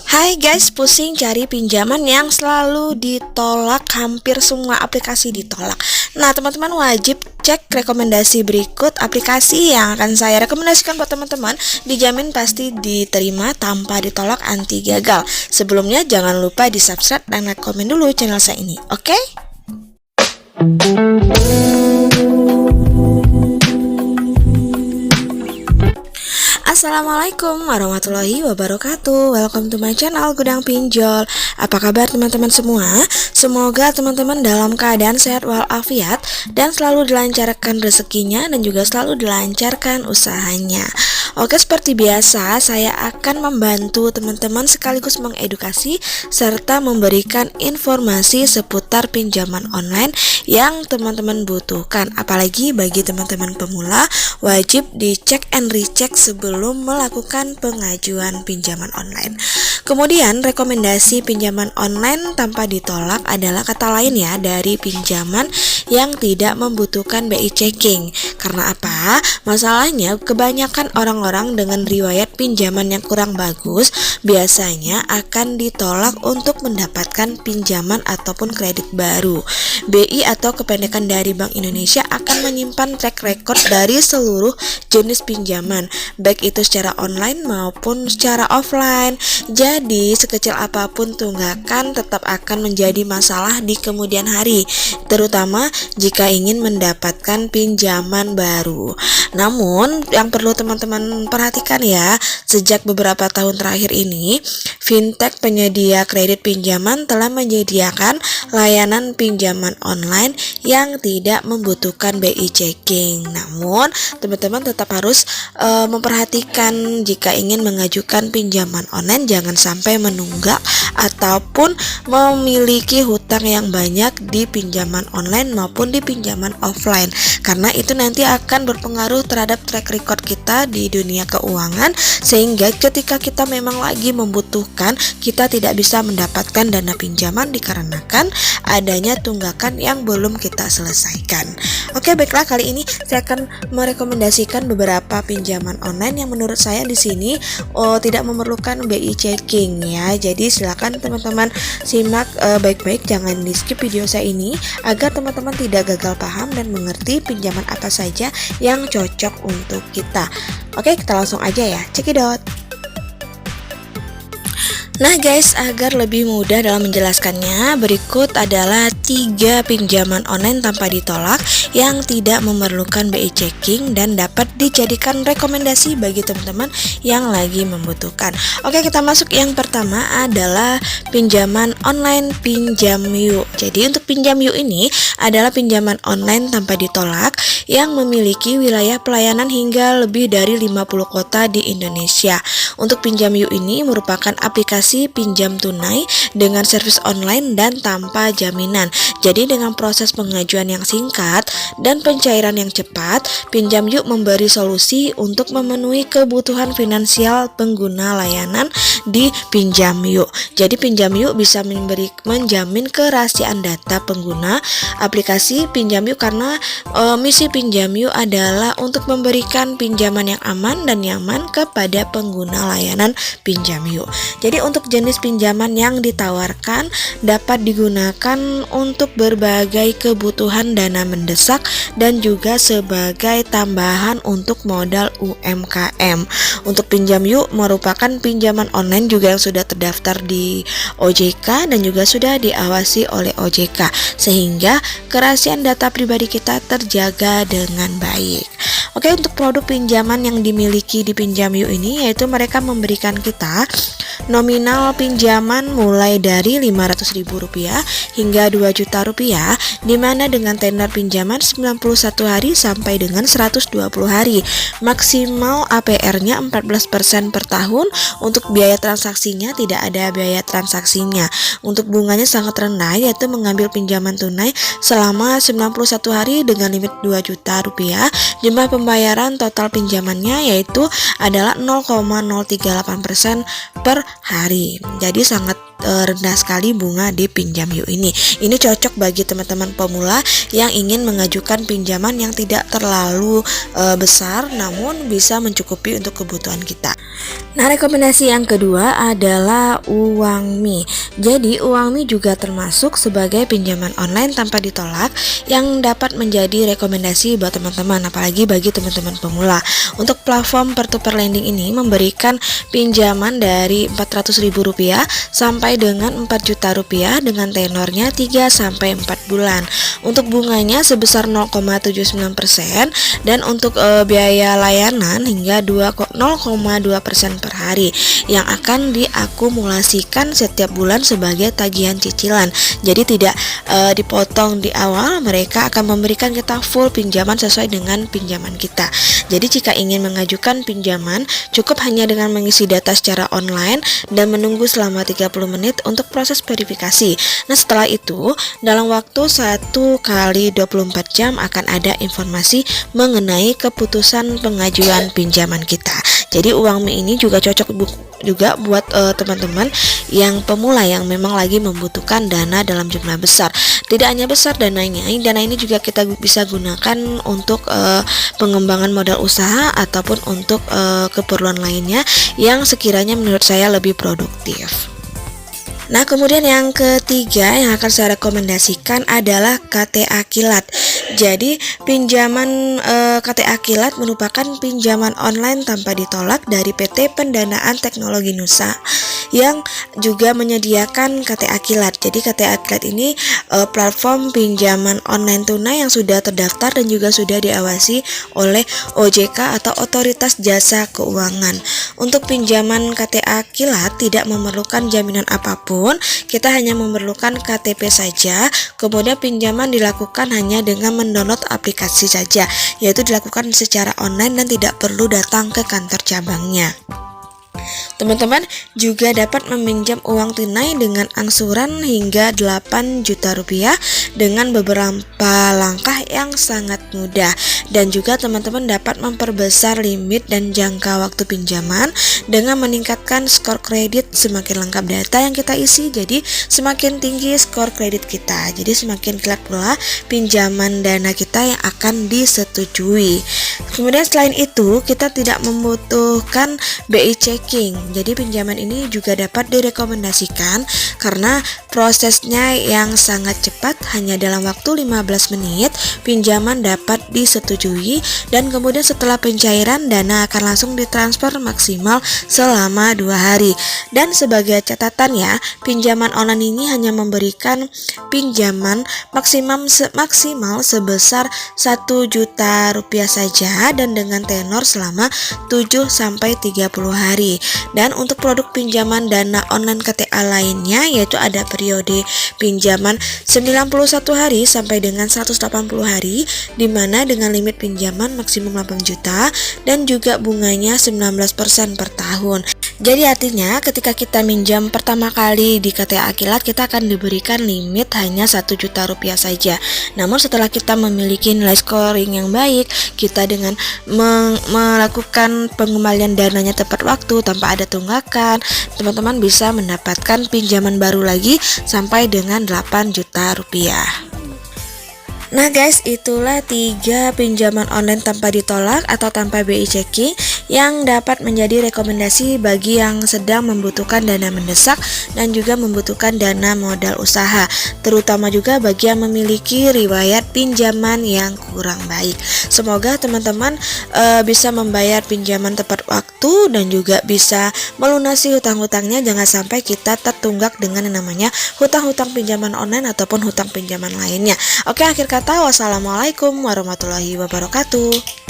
Hai guys, pusing cari pinjaman yang selalu ditolak, hampir semua aplikasi ditolak. Nah, teman-teman wajib cek rekomendasi berikut aplikasi yang akan saya rekomendasikan buat teman-teman. Dijamin pasti diterima tanpa ditolak, anti gagal. Sebelumnya jangan lupa di subscribe dan like komen dulu channel saya ini, oke? Assalamualaikum warahmatullahi wabarakatuh. Welcome to my channel Gudang Pinjol. Apa kabar teman-teman semua? Semoga teman-teman dalam keadaan sehat walafiat dan selalu dilancarkan rezekinya dan juga selalu dilancarkan usahanya. Oke, seperti biasa saya akan membantu teman-teman sekaligus mengedukasi serta memberikan informasi seputar pinjaman online yang teman-teman butuhkan. Apalagi bagi teman-teman pemula, wajib dicek and recheck sebelum melakukan pengajuan pinjaman online. Kemudian rekomendasi pinjaman online tanpa ditolak adalah kata lain ya dari pinjaman yang tidak membutuhkan BI checking. Karena apa? Masalahnya kebanyakan orang-orang dengan riwayat pinjaman yang kurang bagus biasanya akan ditolak untuk mendapatkan pinjaman ataupun kredit baru. BI atau kependekan dari Bank Indonesia akan menyimpan track record dari seluruh jenis pinjaman, baik itu secara online maupun secara offline. Jadi sekecil apapun tunggakan tetap akan menjadi masalah di kemudian hari, terutama jika ingin mendapatkan pinjaman baru. Namun yang perlu teman-teman perhatikan ya, sejak beberapa tahun terakhir ini fintech penyedia kredit pinjaman telah menyediakan layanan pinjaman online yang tidak membutuhkan BI checking. Namun teman-teman tetap harus memperhatikan jika ingin mengajukan pinjaman online, jangan sampai menunggak ataupun memiliki hutang yang banyak di pinjaman online maupun di pinjaman offline, karena itu nanti akan berpengaruh terhadap track record kita di dunia keuangan, sehingga ketika kita memang lagi membutuhkan, kita tidak bisa mendapatkan dana pinjaman dikarenakan adanya tunggakan yang belum kita selesaikan. Oke, baiklah, kali ini saya akan merekomendasikan beberapa pinjaman online yang menurut saya di sini tidak memerlukan BI checking ya. Jadi silakan teman-teman simak baik-baik, jangan di skip video saya ini agar teman-teman tidak gagal paham dan mengerti pinjaman apa saja yang cocok untuk kita. Oke, kita langsung aja ya, cekidot. Nah guys, agar lebih mudah dalam menjelaskannya, berikut adalah 3 pinjaman online tanpa ditolak yang tidak memerlukan BI checking dan dapat dijadikan rekomendasi bagi teman-teman yang lagi membutuhkan. Oke, kita masuk. Yang pertama adalah pinjaman online Pinjam Yuk. Jadi untuk Pinjam Yuk ini adalah pinjaman online tanpa ditolak yang memiliki wilayah pelayanan hingga lebih dari 50 kota di Indonesia. Untuk Pinjam Yuk ini merupakan aplikasi pinjam tunai dengan servis online dan tanpa jaminan. Jadi dengan proses pengajuan yang singkat dan pencairan yang cepat, Pinjam Yuk memberi solusi untuk memenuhi kebutuhan finansial pengguna layanan di Pinjam Yuk. Jadi Pinjam Yuk bisa menjamin kerahasiaan data pengguna aplikasi Pinjam Yuk karena misi Pinjam Yuk adalah untuk memberikan pinjaman yang aman dan nyaman kepada pengguna layanan Pinjam Yuk. Jadi untuk jenis pinjaman yang ditawarkan dapat digunakan untuk berbagai kebutuhan dana mendesak dan juga sebagai tambahan untuk modal UMKM. Untuk Pinjam Yuk merupakan pinjaman online juga yang sudah terdaftar di OJK dan juga sudah diawasi oleh OJK, sehingga kerahasiaan data pribadi kita terjaga dengan baik. Oke, untuk produk pinjaman yang dimiliki di Pinjam Yuk ini yaitu mereka memberikan kita nominal pinjaman mulai dari Rp500.000 hingga Rp2.000.000, di mana dengan tenor pinjaman 91 hari sampai dengan 120 hari. Maksimal APR-nya 14% per tahun. Untuk biaya transaksinya tidak ada biaya transaksinya. Untuk bunganya sangat rendah, yaitu mengambil pinjaman tunai selama 91 hari dengan limit Rp2.000.000. Jumlah pembayaran total pinjamannya yaitu adalah 0,038% per hari. Jadi sangat rendah sekali bunga di Pinjam Yuk ini. Ini cocok bagi teman-teman pemula yang ingin mengajukan pinjaman yang tidak terlalu besar namun bisa mencukupi untuk kebutuhan kita. Nah, rekomendasi yang kedua adalah Uangmi. Jadi Uangmi juga termasuk sebagai pinjaman online tanpa ditolak yang dapat menjadi rekomendasi buat teman-teman, apalagi bagi teman-teman pemula. Untuk platform peer-to-peer lending ini memberikan pinjaman dari Rp400.000 sampai dengan Rp4.000.000 dengan tenornya 3-4 bulan. Untuk bunganya sebesar 0,79% dan untuk biaya layanan hingga 0,2% per hari yang akan diakumulasikan setiap bulan sebagai tagihan cicilan. Jadi tidak dipotong di awal, mereka akan memberikan kita full pinjaman sesuai dengan pinjaman kita. Jadi jika ingin mengajukan pinjaman, cukup hanya dengan mengisi data secara online dan menunggu selama 30 menit untuk proses verifikasi. Nah, setelah itu dalam waktu 1 kali 24 jam akan ada informasi mengenai keputusan pengajuan pinjaman kita. Jadi Uangmi ini juga cocok juga buat teman-teman yang pemula yang memang lagi membutuhkan dana dalam jumlah besar. Tidak hanya besar dananya, dana ini juga kita bisa gunakan untuk pengembangan modal usaha ataupun untuk keperluan lainnya yang sekiranya menurut saya lebih produktif. Nah, kemudian yang ketiga yang akan saya rekomendasikan adalah KTA Kilat. Jadi pinjaman KTA Kilat merupakan pinjaman online tanpa ditolak dari PT Pendanaan Teknologi Nusa yang juga menyediakan KTA Kilat. Jadi KTA Kilat ini platform pinjaman online tunai yang sudah terdaftar dan juga sudah diawasi oleh OJK atau Otoritas Jasa Keuangan. Untuk pinjaman KTA Kilat tidak memerlukan jaminan apapun, kita hanya memerlukan KTP saja. Kemudian pinjaman dilakukan hanya dengan mendownload aplikasi saja, yaitu dilakukan secara online dan tidak perlu datang ke kantor cabangnya. Teman-teman juga dapat meminjam uang tunai dengan angsuran hingga Rp8.000.000 dengan beberapa langkah yang sangat mudah, dan juga teman-teman dapat memperbesar limit dan jangka waktu pinjaman dengan meningkatkan skor kredit. Semakin lengkap data yang kita isi, jadi semakin tinggi skor kredit kita, jadi semakin kilat pula pinjaman dana kita yang akan disetujui. Kemudian selain itu kita tidak membutuhkan BI checking. Jadi pinjaman ini juga dapat direkomendasikan karena prosesnya yang sangat cepat, hanya dalam waktu 15 menit pinjaman dapat disetujui dan kemudian setelah pencairan dana akan langsung ditransfer maksimal selama 2 hari. Dan sebagai catatan ya, pinjaman online ini hanya memberikan pinjaman maksimal sebesar Rp1.000.000 saja dan dengan tenor selama 7-30 hari. Dan untuk produk pinjaman dana online KTA lainnya yaitu ada periode pinjaman 91 hari sampai dengan 180 hari, di mana dengan limit pinjaman maksimum 8 juta dan juga bunganya 19% per tahun. Jadi artinya ketika kita minjam pertama kali di KTA Kilat, kita akan diberikan limit hanya Rp1.000.000 saja. Namun setelah kita memiliki nilai scoring yang baik, kita dengan melakukan pengembalian dananya tepat waktu tanpa ada tunggakan, teman-teman bisa mendapatkan pinjaman baru lagi sampai dengan Rp8.000.000. Nah guys, itulah 3 pinjaman online tanpa ditolak atau tanpa BI checking yang dapat menjadi rekomendasi bagi yang sedang membutuhkan dana mendesak dan juga membutuhkan dana modal usaha, terutama juga bagi yang memiliki riwayat pinjaman yang kurang baik. Semoga teman-teman bisa membayar pinjaman tepat waktu dan juga bisa melunasi hutang-hutangnya. Jangan sampai kita tertunggak dengan yang namanya hutang-hutang pinjaman online ataupun hutang pinjaman lainnya. Oke, akhir kata, wassalamualaikum warahmatullahi wabarakatuh.